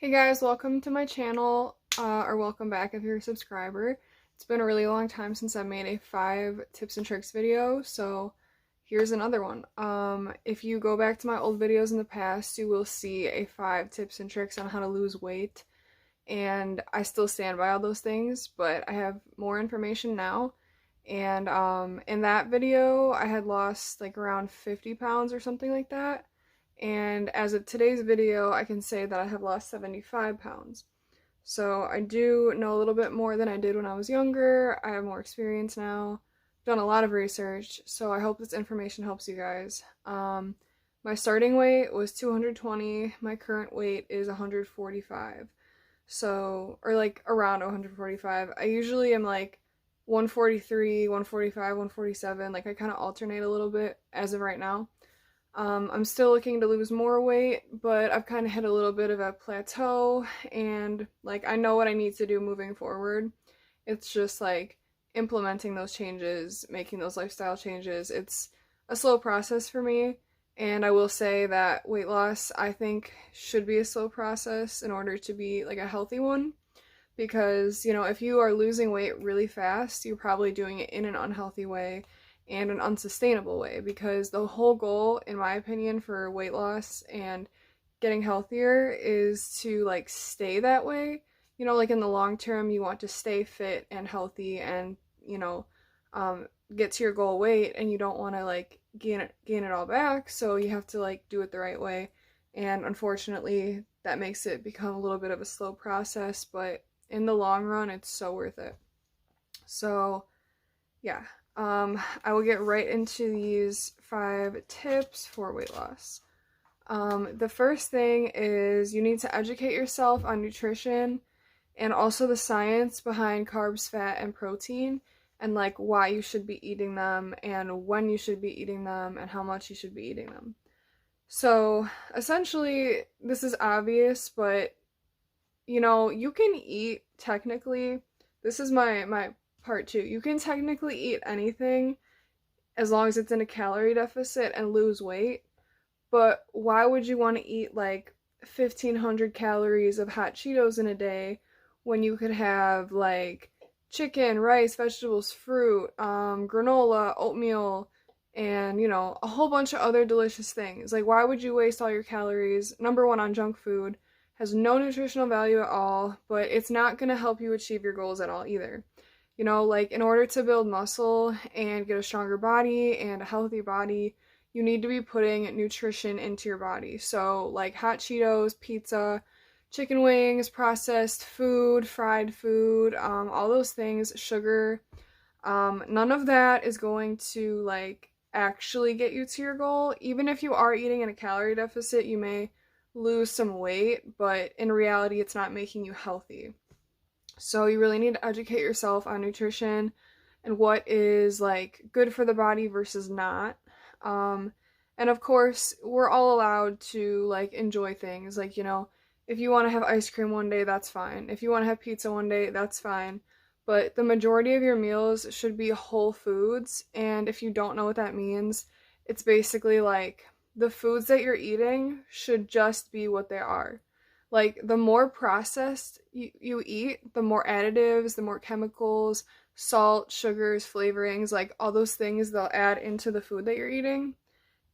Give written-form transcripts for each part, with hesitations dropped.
Hey guys, welcome to my channel, or welcome back if you're a subscriber. It's been a really long time since I made a 5 tips and tricks video, so here's another one. If you go back to my old videos in the past, you will see a 5 tips and tricks on how to lose weight, and I still stand by all those things, but I have more information now. And in that video, I had lost like around 50 pounds or something like that. And as of today's video, I can say that I have lost 75 pounds. So I do know a little bit more than I did when I was younger. I have more experience now, done a lot of research, so I hope this information helps you guys. My starting weight was 220, my current weight is 145. So, or like around 145. I usually am like 143, 145, 147. Like I kind of alternate a little bit as of right now. I'm still looking to lose more weight, but I've kind of hit a little bit of a plateau, and like I know what I need to do moving forward. It's just like implementing those changes, making those lifestyle changes. It's a slow process for me, and I will say that weight loss I think should be a slow process in order to be like a healthy one. Because, if you are losing weight really fast, you're probably doing it in an unhealthy way and an unsustainable way, because the whole goal, in my opinion, for weight loss and getting healthier is to like stay that way. Like in the long term, you want to stay fit and healthy and, get to your goal weight, and you don't want to like gain it all back, so you have to like do it the right way. And unfortunately, that makes it become a little bit of a slow process, but in the long run, it's so worth it. So, yeah. I will get right into these 5 tips for weight loss. The first thing is you need to educate yourself on nutrition and also the science behind carbs, fat, and protein, and like why you should be eating them and when you should be eating them and how much you should be eating them. So, essentially, this is obvious, but you can eat technically, this is my part 2. You can technically eat anything as long as it's in a calorie deficit and lose weight, but why would you want to eat like 1,500 calories of hot Cheetos in a day when you could have like chicken, rice, vegetables, fruit, granola, oatmeal, and a whole bunch of other delicious things? Like, why would you waste all your calories, number one, on junk food? Has no nutritional value at all, but it's not going to help you achieve your goals at all either. Like in order to build muscle and get a stronger body and a healthy body, you need to be putting nutrition into your body. So like hot Cheetos, pizza, chicken wings, processed food, fried food, all those things, sugar, none of that is going to like actually get you to your goal. Even if you are eating in a calorie deficit, you may lose some weight, but in reality, it's not making you healthy. So you really need to educate yourself on nutrition and what is like good for the body versus not. And of course, we're all allowed to like enjoy things. Like, if you want to have ice cream one day, that's fine. If you want to have pizza one day, that's fine. But the majority of your meals should be whole foods. And if you don't know what that means, it's basically like the foods that you're eating should just be what they are. Like, the more processed you eat, the more additives, the more chemicals, salt, sugars, flavorings, like all those things they'll add into the food that you're eating.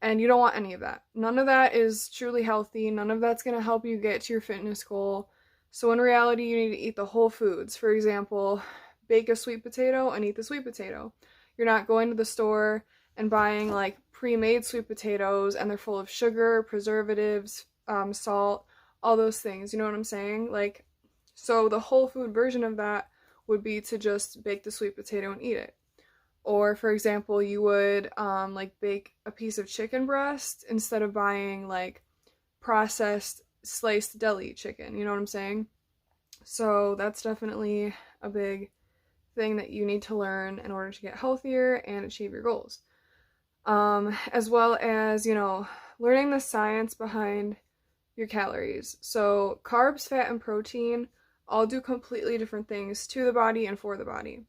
And you don't want any of that. None of that is truly healthy. None of that's going to help you get to your fitness goal. So in reality, you need to eat the whole foods. For example, bake a sweet potato and eat the sweet potato. You're not going to the store and buying like pre-made sweet potatoes and they're full of sugar, preservatives, salt, all those things. You know what I'm saying? Like, so the whole food version of that would be to just bake the sweet potato and eat it. Or, for example, you would like bake a piece of chicken breast instead of buying like processed sliced deli chicken. You know what I'm saying? So that's definitely a big thing that you need to learn in order to get healthier and achieve your goals. As well as, learning the science behind your calories. So carbs, fat, and protein all do completely different things to the body and for the body.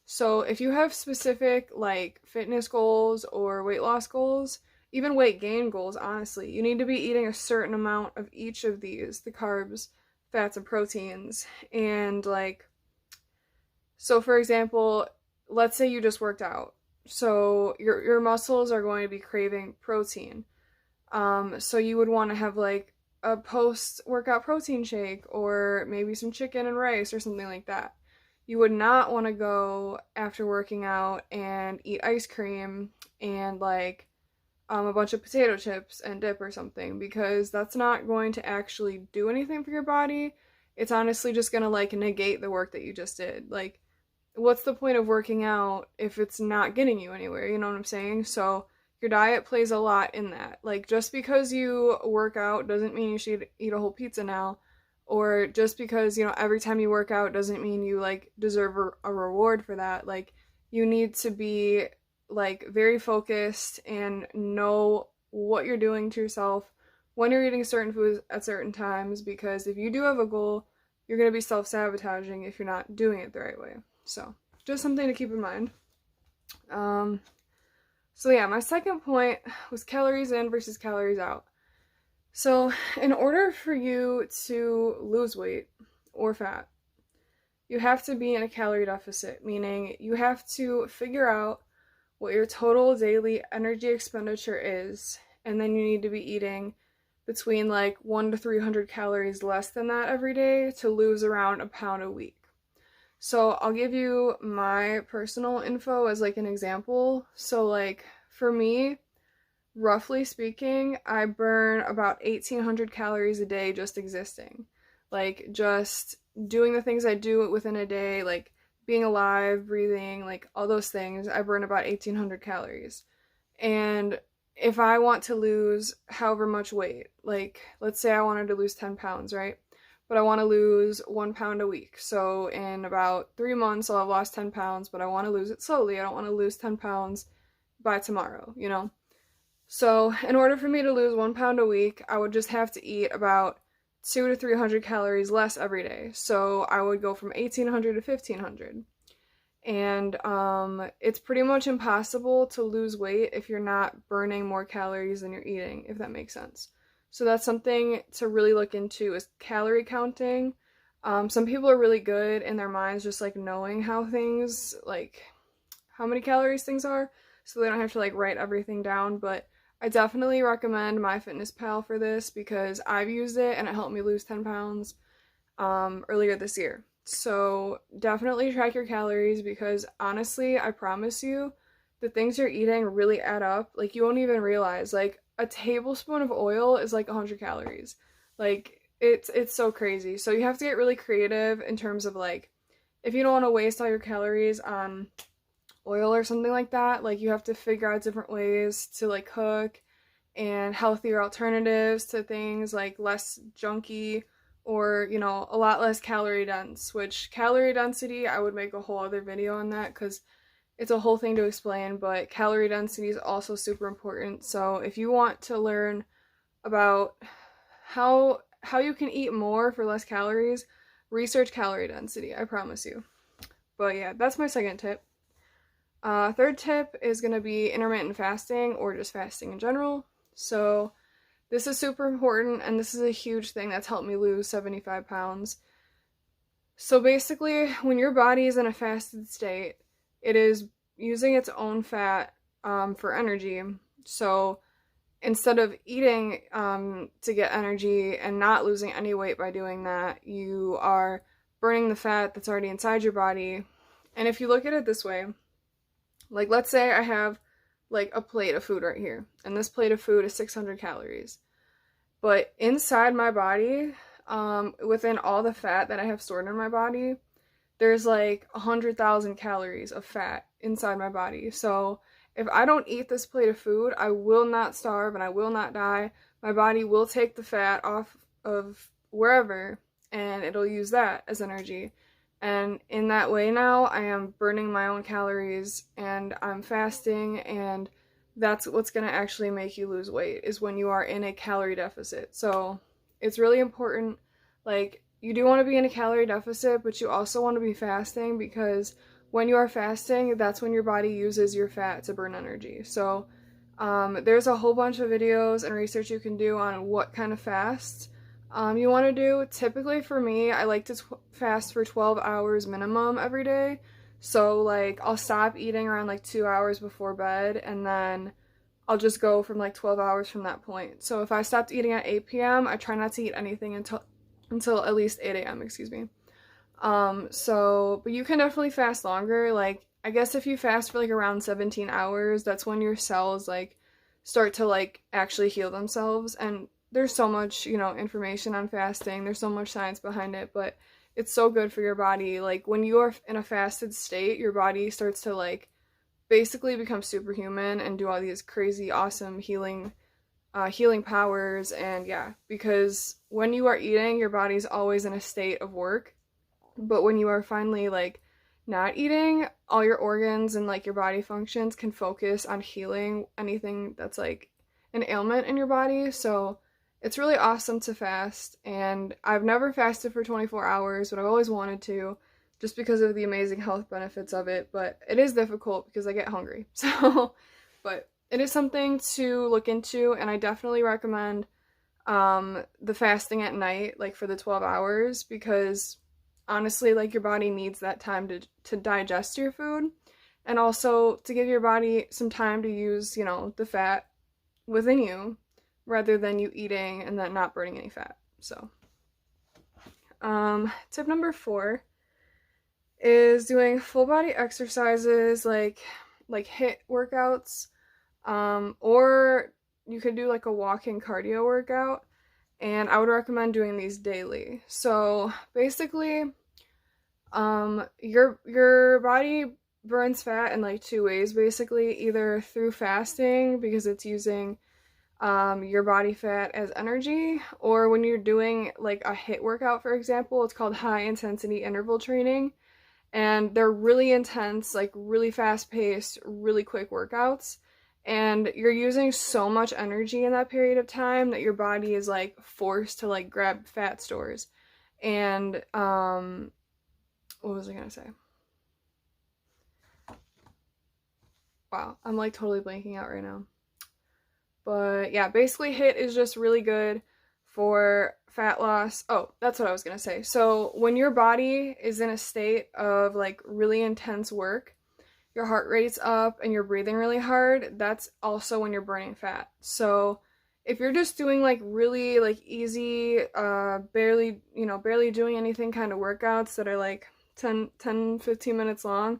So if you have specific like fitness goals or weight loss goals, even weight gain goals, honestly, you need to be eating a certain amount of each of these, the carbs, fats and proteins. And like, so for example, let's say you just worked out. So your muscles are going to be craving protein. So you would want to have like a post-workout protein shake or maybe some chicken and rice or something like that. You would not want to go after working out and eat ice cream and like a bunch of potato chips and dip or something, because that's not going to actually do anything for your body. It's honestly just going to like negate the work that you just did. Like, what's the point of working out if it's not getting you anywhere? You know what I'm saying? So your diet plays a lot in that. Like, just because you work out doesn't mean you should eat a whole pizza now. Or just because, you know, every time you work out doesn't mean you like deserve a reward for that. Like, you need to be like very focused and know what you're doing to yourself when you're eating certain foods at certain times, because if you do have a goal, you're going to be self-sabotaging if you're not doing it the right way. So just something to keep in mind. So yeah, my second point was calories in versus calories out. So in order for you to lose weight or fat, you have to be in a calorie deficit, meaning you have to figure out what your total daily energy expenditure is, and then you need to be eating between like 100 to 300 calories less than that every day to lose around a pound a week. So I'll give you my personal info as like an example. So like for me, roughly speaking, I burn about 1,800 calories a day just existing. Like just doing the things I do within a day, like being alive, breathing, like all those things, I burn about 1,800 calories. And if I want to lose however much weight, like let's say I wanted to lose 10 pounds, right? But I want to lose 1 pound a week. So in about 3 months, I'll have lost 10 pounds, but I want to lose it slowly. I don't want to lose 10 pounds by tomorrow, you know? So in order for me to lose 1 pound a week, I would just have to eat about 200 to 300 calories less every day. So I would go from 1,800 to 1,500. And it's pretty much impossible to lose weight if you're not burning more calories than you're eating, if that makes sense. So that's something to really look into, is calorie counting. Some people are really good in their minds just like knowing how things, like how many calories things are, so they don't have to like write everything down. But I definitely recommend MyFitnessPal for this because I've used it and it helped me lose 10 pounds earlier this year. So definitely track your calories, because honestly, I promise you, the things you're eating really add up. Like, you won't even realize, like, a tablespoon of oil is like 100 calories. Like, it's so crazy. So you have to get really creative in terms of like, if you don't want to waste all your calories on oil or something like that, like you have to figure out different ways to like cook and healthier alternatives to things, like less junky, or, you know, a lot less calorie dense, which calorie density, I would make a whole other video on that because it's a whole thing to explain, but calorie density is also super important. So if you want to learn about how you can eat more for less calories, research calorie density, I promise you. But yeah, that's my second tip. Third tip is going to be intermittent fasting, or just fasting in general. So this is super important, and this is a huge thing that's helped me lose 75 pounds. So basically, when your body is in a fasted state, it is using its own fat for energy. So instead of eating to get energy and not losing any weight by doing that, you are burning the fat that's already inside your body. And if you look at it this way, like let's say I have like a plate of food right here, and this plate of food is 600 calories. But inside my body, within all the fat that I have stored in my body, there's like 100,000 calories of fat inside my body. So if I don't eat this plate of food, I will not starve and I will not die. My body will take the fat off of wherever and it'll use that as energy. And in that way now, I am burning my own calories and I'm fasting, and that's what's going to actually make you lose weight, is when you are in a calorie deficit. So it's really important, like, you do want to be in a calorie deficit, but you also want to be fasting, because when you are fasting, that's when your body uses your fat to burn energy. So there's a whole bunch of videos and research you can do on what kind of fasts You want to do, typically for me, I like to fast for 12 hours minimum every day. So like I'll stop eating around like 2 hours before bed, and then I'll just go from like 12 hours from that point. So if I stopped eating at 8 p.m., I try not to eat anything until at least 8 a.m., excuse me. But you can definitely fast longer. Like, I guess if you fast for like around 17 hours, that's when your cells like start to like actually heal themselves. And there's so much, information on fasting. There's so much science behind it, but it's so good for your body. Like, when you are in a fasted state, your body starts to like basically become superhuman and do all these crazy, awesome healing powers. And yeah, because when you are eating, your body's always in a state of work. But when you are finally like not eating, all your organs and like your body functions can focus on healing anything that's like an ailment in your body. So it's really awesome to fast. And I've never fasted for 24 hours, but I've always wanted to, just because of the amazing health benefits of it. But it is difficult because I get hungry. So, but it is something to look into, and I definitely recommend the fasting at night, like for the 12 hours, because honestly, like, your body needs that time to digest your food, and also to give your body some time to use, the fat within you, rather than you eating and then not burning any fat. So, tip number 4 is doing full body exercises, like HIIT workouts, or you could do like a walking cardio workout. And I would recommend doing these daily. So basically, your body burns fat in like 2 ways, basically, either through fasting, because it's using your body fat as energy, or when you're doing like a HIIT workout, for example. It's called high intensity interval training, and they're really intense, like really fast paced, really quick workouts. And you're using so much energy in that period of time that your body is like forced to like grab fat stores. And what was I gonna say? Wow, I'm like totally blanking out right now. But yeah, basically HIIT is just really good for fat loss. Oh, that's what I was gonna say. So when your body is in a state of like really intense work, your heart rate's up and you're breathing really hard, that's also when you're burning fat. So if you're just doing like really like easy, barely doing anything kind of workouts that are like 10, 15 minutes long,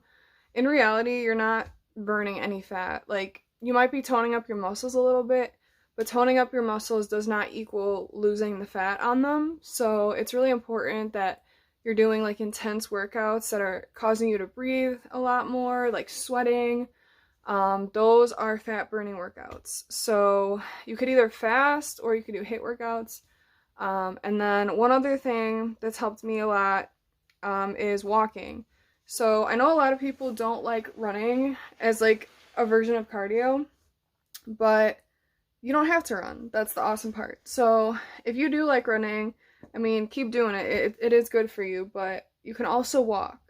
in reality, you're not burning any fat. Like, you might be toning up your muscles a little bit, but toning up your muscles does not equal losing the fat on them. So it's really important that you're doing like intense workouts that are causing you to breathe a lot more, like sweating. Those are fat burning workouts. So you could either fast or you could do HIIT workouts. And then one other thing that's helped me a lot is walking. So I know a lot of people don't like running as like a version of cardio, but you don't have to run. That's the awesome part. So if you do like running, I mean, keep doing it. It is good for you, but you can also walk.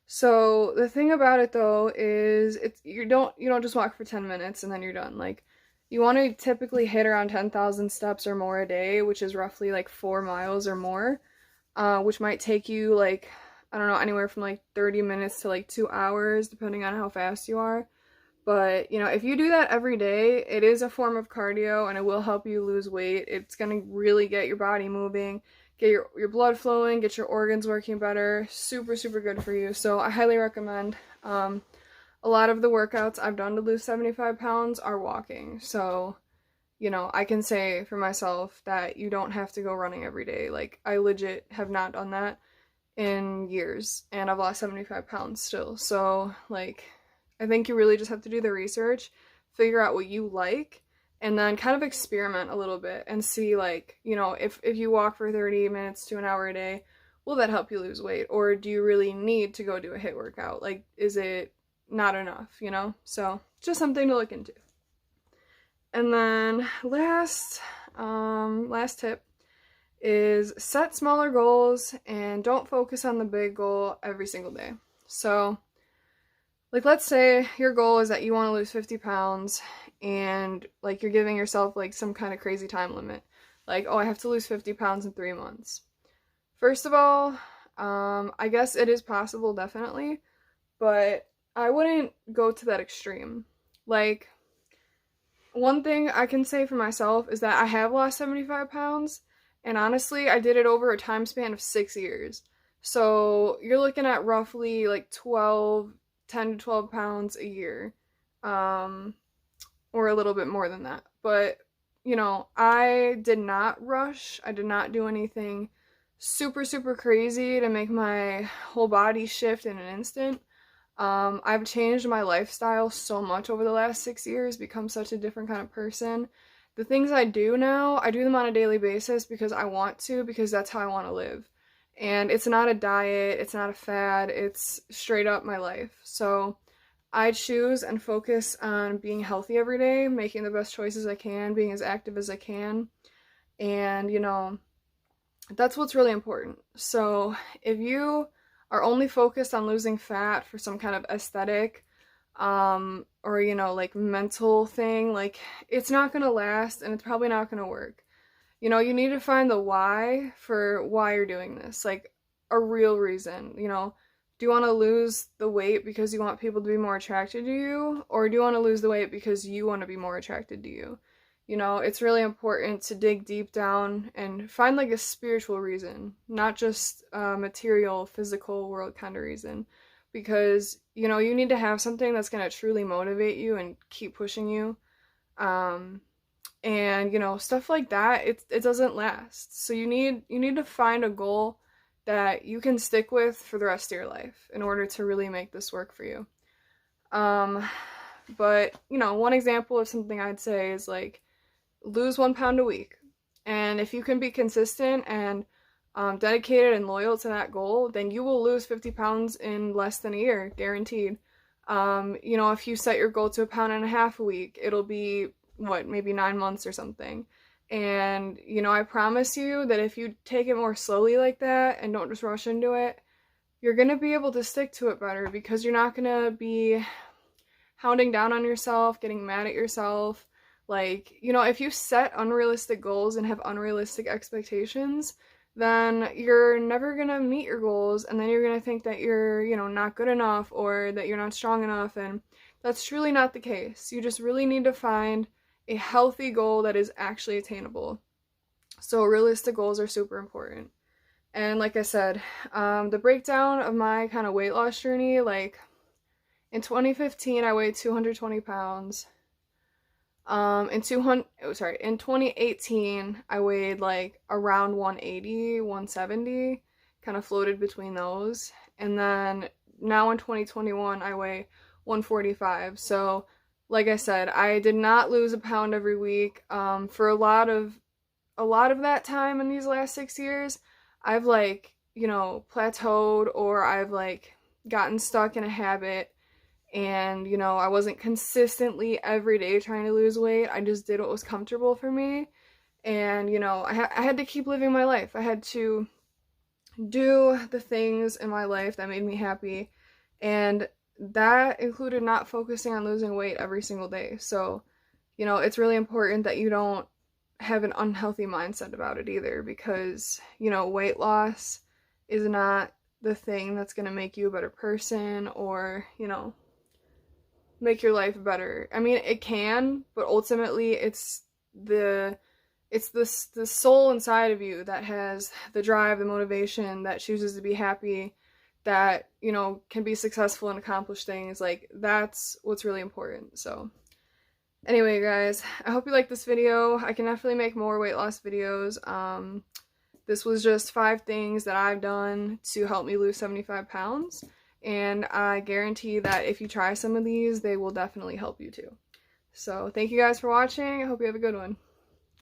So the thing about it though is you don't just walk for 10 minutes and then you're done. Like, you want to typically hit around 10,000 steps or more a day, which is roughly like 4 miles or more, which might take you like, I don't know, anywhere from like 30 minutes to like 2 hours, depending on how fast you are. But, if you do that every day, it is a form of cardio and it will help you lose weight. It's going to really get your body moving, get your blood flowing, get your organs working better. Super, super good for you. So I highly recommend. A lot of the workouts I've done to lose 75 pounds are walking. So, I can say for myself that you don't have to go running every day. Like, I legit have not done that in years, and I've lost 75 pounds still. So, like, I think you really just have to do the research, figure out what you like, and then kind of experiment a little bit and see, like, if you walk for 30 minutes to an hour a day, will that help you lose weight? Or do you really need to go do a HIIT workout? Like, is it not enough, So, just something to look into. And then last tip is set smaller goals and don't focus on the big goal every single day. So, like, let's say your goal is that you want to lose 50 pounds and like you're giving yourself like some kind of crazy time limit. Like, oh, I have to lose 50 pounds in 3 months. First of all, I guess it is possible, definitely, but I wouldn't go to that extreme. Like, one thing I can say for myself is that I have lost 75 pounds, and honestly, I did it over a time span of 6 years. So you're looking at roughly like 10 to 12 pounds a year, or a little bit more than that. But, you know, I did not rush. I did not do anything super, super crazy to make my whole body shift in an instant. I've changed my lifestyle so much over the last 6 years, become such a different kind of person. The things I do now, I do them on a daily basis because I want to, because that's how I want to live. And it's not a diet, it's not a fad, it's straight up my life. So I choose and focus on being healthy every day, making the best choices I can, being as active as I can. And, you know, that's what's really important. So if you are only focused on losing fat for some kind of aesthetic, or, you know, like mental thing, like, it's not gonna last and it's probably not gonna work. You know, you need to find the why for why you're doing this, like a real reason. You know, do you want to lose the weight because you want people to be more attracted to you, or do you want to lose the weight because you want to be more attracted to you? You know, it's really important to dig deep down and find like a spiritual reason, not just a material, physical world kind of reason. Because, you know, you need to have something that's going to truly motivate you and keep pushing you. And, you know, stuff like that, it doesn't last. So you need to find a goal that you can stick with for the rest of your life in order to really make this work for you. But, you know, one example of something I'd say is like, lose 1 pound a week. And if you can be consistent and dedicated and loyal to that goal, then you will lose 50 pounds in less than a year, guaranteed. You know, if you set your goal to 1.5 pounds a week, it'll be, what, maybe 9 months or something. And, you know, I promise you that if you take it more slowly like that and don't just rush into it, you're going to be able to stick to it better, because you're not going to be hounding down on yourself, getting mad at yourself. Like, you know, if you set unrealistic goals and have unrealistic expectations, then you're never gonna meet your goals, and then you're gonna think that you're, you know, not good enough or that you're not strong enough, and that's truly not the case. You just really need to find a healthy goal that is actually attainable. So realistic goals are super important. And like I said, the breakdown of my kind of weight loss journey, like in 2015, I weighed 220 pounds. In 2018, I weighed like around 180, 170, kind of floated between those. And then now in 2021, I weigh 145. So, like I said, I did not lose a pound every week. For a lot of that time in these last 6 years, I've like, you know, plateaued, or I've like gotten stuck in a habit. And, you know, I wasn't consistently every day trying to lose weight. I just did what was comfortable for me. And, you know, I had to keep living my life. I had to do the things in my life that made me happy. And that included not focusing on losing weight every single day. So, you know, it's really important that you don't have an unhealthy mindset about it either, because, you know, weight loss is not the thing that's going to make you a better person, or, you know, make your life better. I mean, it can, but ultimately it's the soul inside of you that has the drive, the motivation, that chooses to be happy, that, you know, can be successful and accomplish things. Like, that's what's really important. So anyway, guys, I hope you liked this video. I can definitely make more weight loss videos. This was just 5 things that I've done to help me lose 75 pounds. And I guarantee that if you try some of these, they will definitely help you too. So thank you guys for watching. I hope you have a good one.